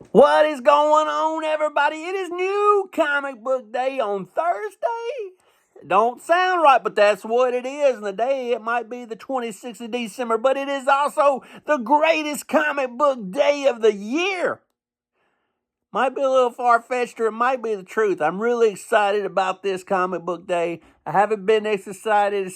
What is going on, everybody? It is New Comic Book Day on Thursday. Don't sound right, but that's what it is. And the day, it might be the 26th of December, but it is also the greatest comic book day of the year. Might be a little far-fetched, or it might be the truth. I'm really excited about this comic book day. I haven't been this excited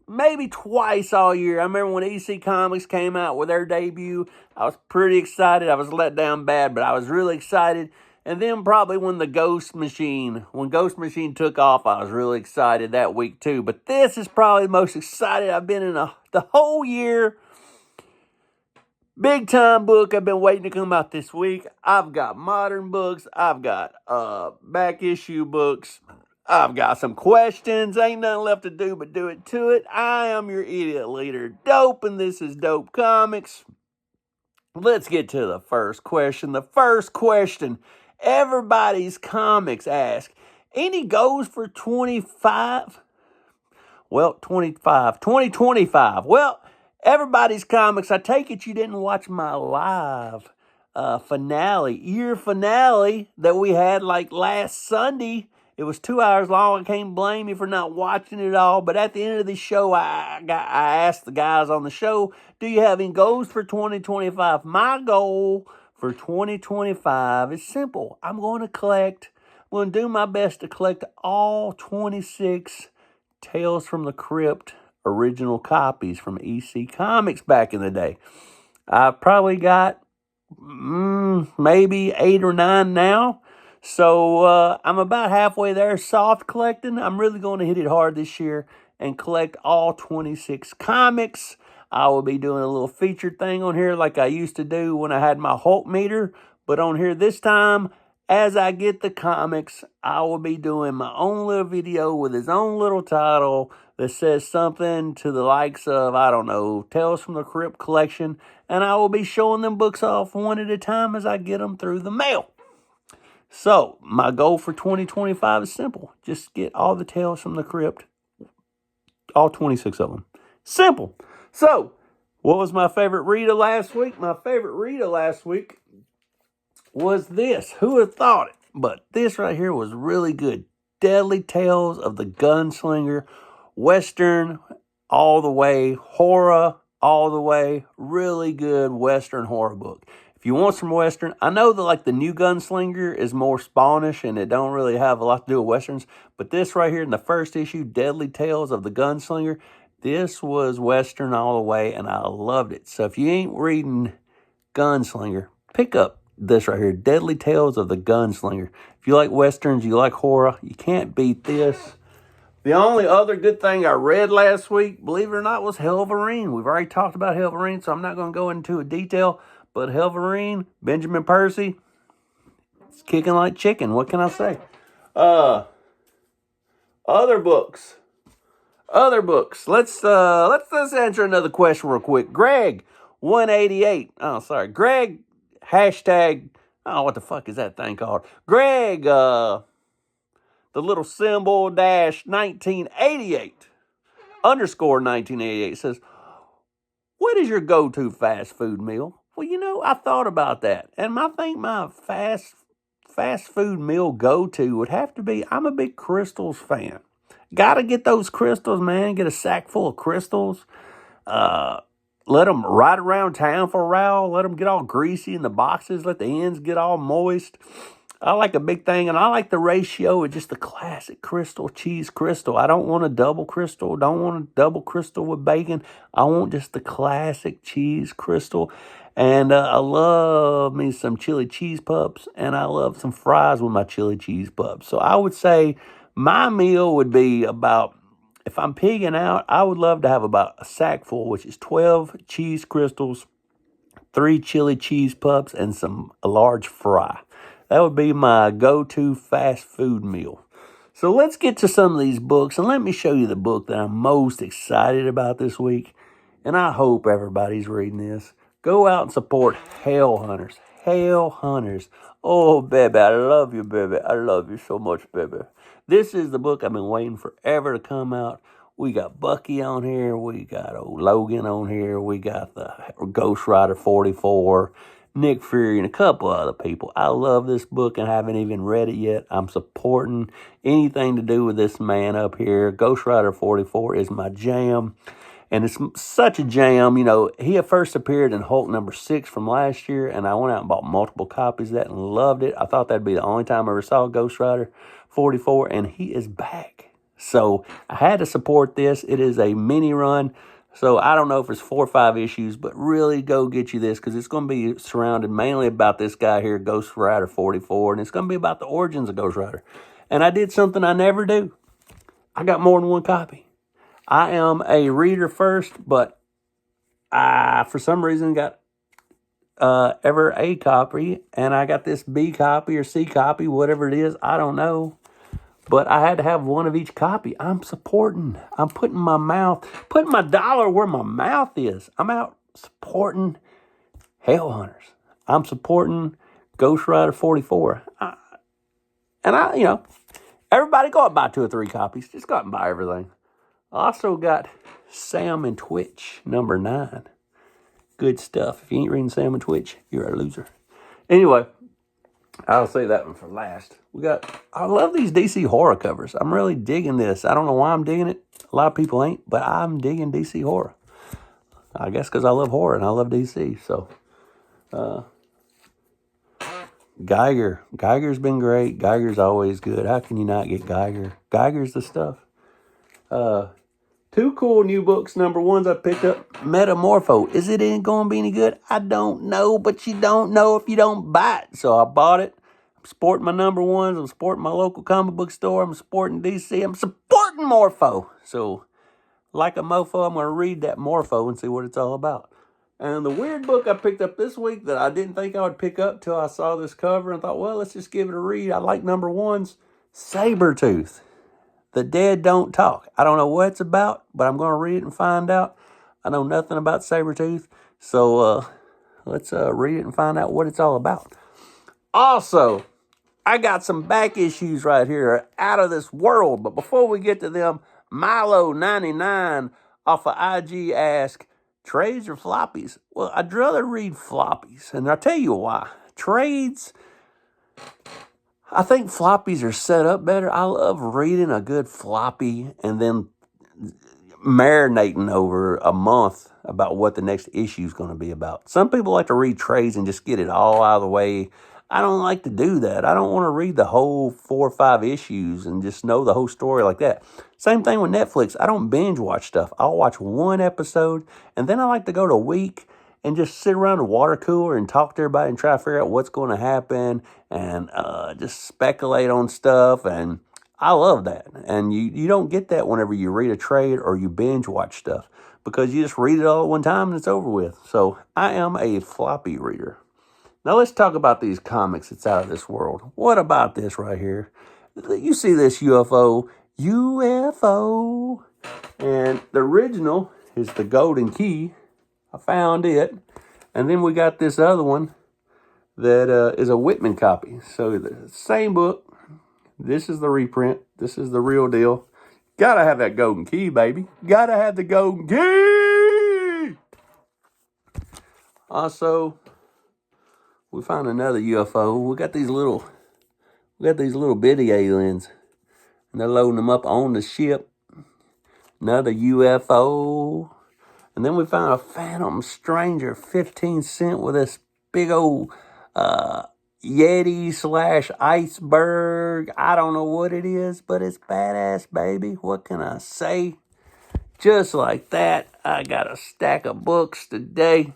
maybe twice all year. I remember when EC Comics came out with their debut, I was pretty excited. I was let down bad, but I was really excited. And then probably when Ghost Machine took off, I was really excited that week too. But this is probably the most excited I've been in the whole year. Big time book I've been waiting to come out this week. I've got modern books. I've got back issue books. I've got some questions. Ain't nothing left to do but do it to it. I am your idiot leader, Dope, and this is Dope Comics. Let's get to the first question. The first question everybody's comics ask. Any goes for 2025? Well, everybody's comics. I take it you didn't watch my live year finale that we had like last Sunday. It was 2 hours long. I can't blame you for not watching it all. But at the end of the show, I asked the guys on the show, do you have any goals for 2025? My goal for 2025 is simple. I'm going to do my best to collect all 26 Tales from the Crypt original copies from EC Comics back in the day. I've probably got maybe 8 or 9 now. So I'm about halfway there soft collecting. I'm really going to hit it hard this year and collect all 26 comics. I will be doing a little featured thing on here like I used to do when I had my Hulk meter. But on here this time, as I get the comics, I will be doing my own little video with his own little title that says something to the likes of, I don't know, Tales from the Crypt collection. And I will be showing them books off one at a time as I get them through the mail. So, my goal for 2025 is simple. Just get all the Tales from the Crypt, all 26 of them. Simple. So, what was my favorite read of last week? My favorite read of last week was this. Who would have thought it? But this right here was really good. Deadly Tales of the Gunslinger. Western all the way. Horror all the way. Really good Western horror book. If you want some Western, I know that the new Gunslinger is more Spanish and it don't really have a lot to do with Westerns, but this right here in the first issue, Deadly Tales of the Gunslinger, this was Western all the way and I loved it. So if you ain't reading Gunslinger, pick up this right here, Deadly Tales of the Gunslinger. If you like Westerns, you like horror, you can't beat this. The only other good thing I read last week, believe it or not, was Helverine. We've already talked about Helverine, so I'm not going to go into a detail. But Helverine, Benjamin Percy, it's kicking like chicken. What can I say? Other books. Let's answer another question real quick. Greg 188. Oh, sorry. Greg hashtag. Oh, what the fuck is that thing called? Greg. The little symbol dash 1988 underscore 1988 says, what is your go-to fast food meal? Well, I thought about that. And I think my fast food meal go-to would have to be, I'm a big Crystals fan. Gotta get those crystals, man. Get a sack full of crystals. Let them ride around town for a while. Let them get all greasy in the boxes. Let the ends get all moist. I like a big thing, and I like the ratio of just the classic crystal, cheese crystal. I don't want a double crystal. Don't want a double crystal with bacon. I want just the classic cheese crystal. And I love me some chili cheese pups, and I love some fries with my chili cheese pups. So I would say my meal would be about, if I'm pigging out, I would love to have about a sack full, which is 12 cheese crystals, 3 chili cheese pups, and a large fry. That would be my go-to fast food meal. So let's get to some of these books, and let me show you the book that I'm most excited about this week. And I hope everybody's reading this. Go out and support Hell Hunters. Hell Hunters. Oh, baby, I love you, baby. I love you so much, baby. This is the book I've been waiting forever to come out. We got Bucky on here. We got old Logan on here. We got the Ghost Rider 44. Nick Fury, and a couple other people. I love this book and haven't even read it yet. I'm supporting anything to do with this man up here. Ghost Rider 44 is my jam. And it's such a jam. You know, he had first appeared in Hulk #6 from last year, and I went out and bought multiple copies of that and loved it. I thought that'd be the only time I ever saw Ghost Rider 44, and he is back. So I had to support this. It is a mini run. So I don't know if it's 4 or 5 issues, but really go get you this because it's going to be surrounded mainly about this guy here, Ghost Rider 44, and it's going to be about the origins of Ghost Rider. And I did something I never do. I got more than one copy. I am a reader first, but I, for some reason, got ever a copy, and I got this B copy or C copy, whatever it is. I don't know. But I had to have one of each copy. I'm supporting. I'm putting my dollar where my mouth is. I'm out supporting Hell Hunters. I'm supporting Ghost Rider 44. Everybody go out and buy 2 or 3 copies. Just go out and buy everything. I also got Sam and Twitch, #9. Good stuff. If you ain't reading Sam and Twitch, you're a loser. Anyway, I'll say that one for last. I love these DC horror covers. I'm really digging this. I don't know why I'm digging it. A lot of people ain't, but I'm digging DC horror. I guess because I love horror and I love DC. So, Geiger. Geiger's been great. Geiger's always good. How can you not get Geiger? Geiger's the stuff. 2 cool new books. #1s I picked up. Metamorpho. Is it going to be any good? I don't know, but you don't know if you don't buy it. So I bought it. I'm supporting my #1s. I'm supporting my local comic book store. I'm supporting DC. I'm supporting Morpho. So, like a mofo, I'm going to read that Morpho and see what it's all about. And the weird book I picked up this week that I didn't think I would pick up till I saw this cover and thought, well, let's just give it a read. I like #1s. Sabretooth. The Dead Don't Talk. I don't know what it's about, but I'm going to read it and find out. I know nothing about Sabretooth, so let's read it and find out what it's all about. Also, I got some back issues right here out of this world, but before we get to them, Milo99 off of IG asked, trades or floppies? Well, I'd rather read floppies, and I'll tell you why. Trades, I think floppies are set up better. I love reading a good floppy and then marinating over a month about what the next issue is going to be about. Some people like to read trades and just get it all out of the way. I don't like to do that. I don't want to read the whole 4 or 5 issues and just know the whole story like that. Same thing with Netflix. I don't binge watch stuff. I'll watch 1 episode, and then I like to go to a week and just sit around the water cooler and talk to everybody and try to figure out what's going to happen and just speculate on stuff. And I love that. And you don't get that whenever you read a trade or you binge watch stuff because you just read it all at one time and it's over with. So I am a floppy reader. Now let's talk about these comics that's out of this world. What about this right here? You see this UFO. And the original is the Golden Key. I found it. And then we got this other one that is a Whitman copy. So the same book. This is the reprint. This is the real deal. Gotta have that Golden Key, baby. Gotta have the Golden Key! Also, we found another UFO. We got these little bitty aliens. And they're loading them up on the ship. Another UFO. And then we found a Phantom Stranger, 15 cent with this big old Yeti / iceberg. I don't know what it is, but it's badass, baby. What can I say? Just like that, I got a stack of books today.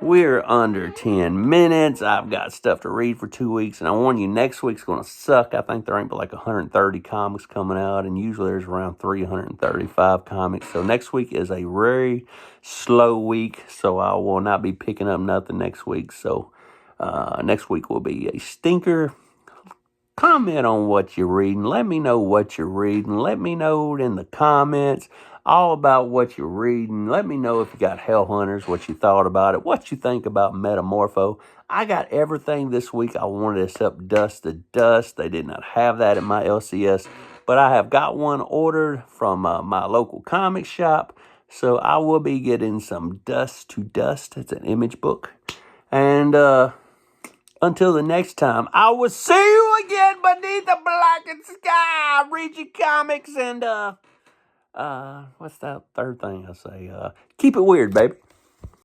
We're under 10 minutes. I've got stuff to read for 2 weeks, and I warn you, next week's going to suck. I think there ain't but like 130 comics coming out, and usually there's around 335 comics. So next week is a very slow week, so I will not be picking up nothing next week. So next week will be a stinker. Comment on what you're reading. Let me know what you're reading. Let me know in the comments all about what you're reading. Let me know if you got Hell Hunters, what you thought about it, what you think about Metamorpho. I got everything this week I wanted except Dust to Dust. They did not have that at my LCS, but I have got one ordered from my local comic shop, so I will be getting some Dust to Dust. It's an image book. And until the next time, I will see you again beneath the blackened sky. Read your comics and what's that third thing I say? Keep it weird, baby.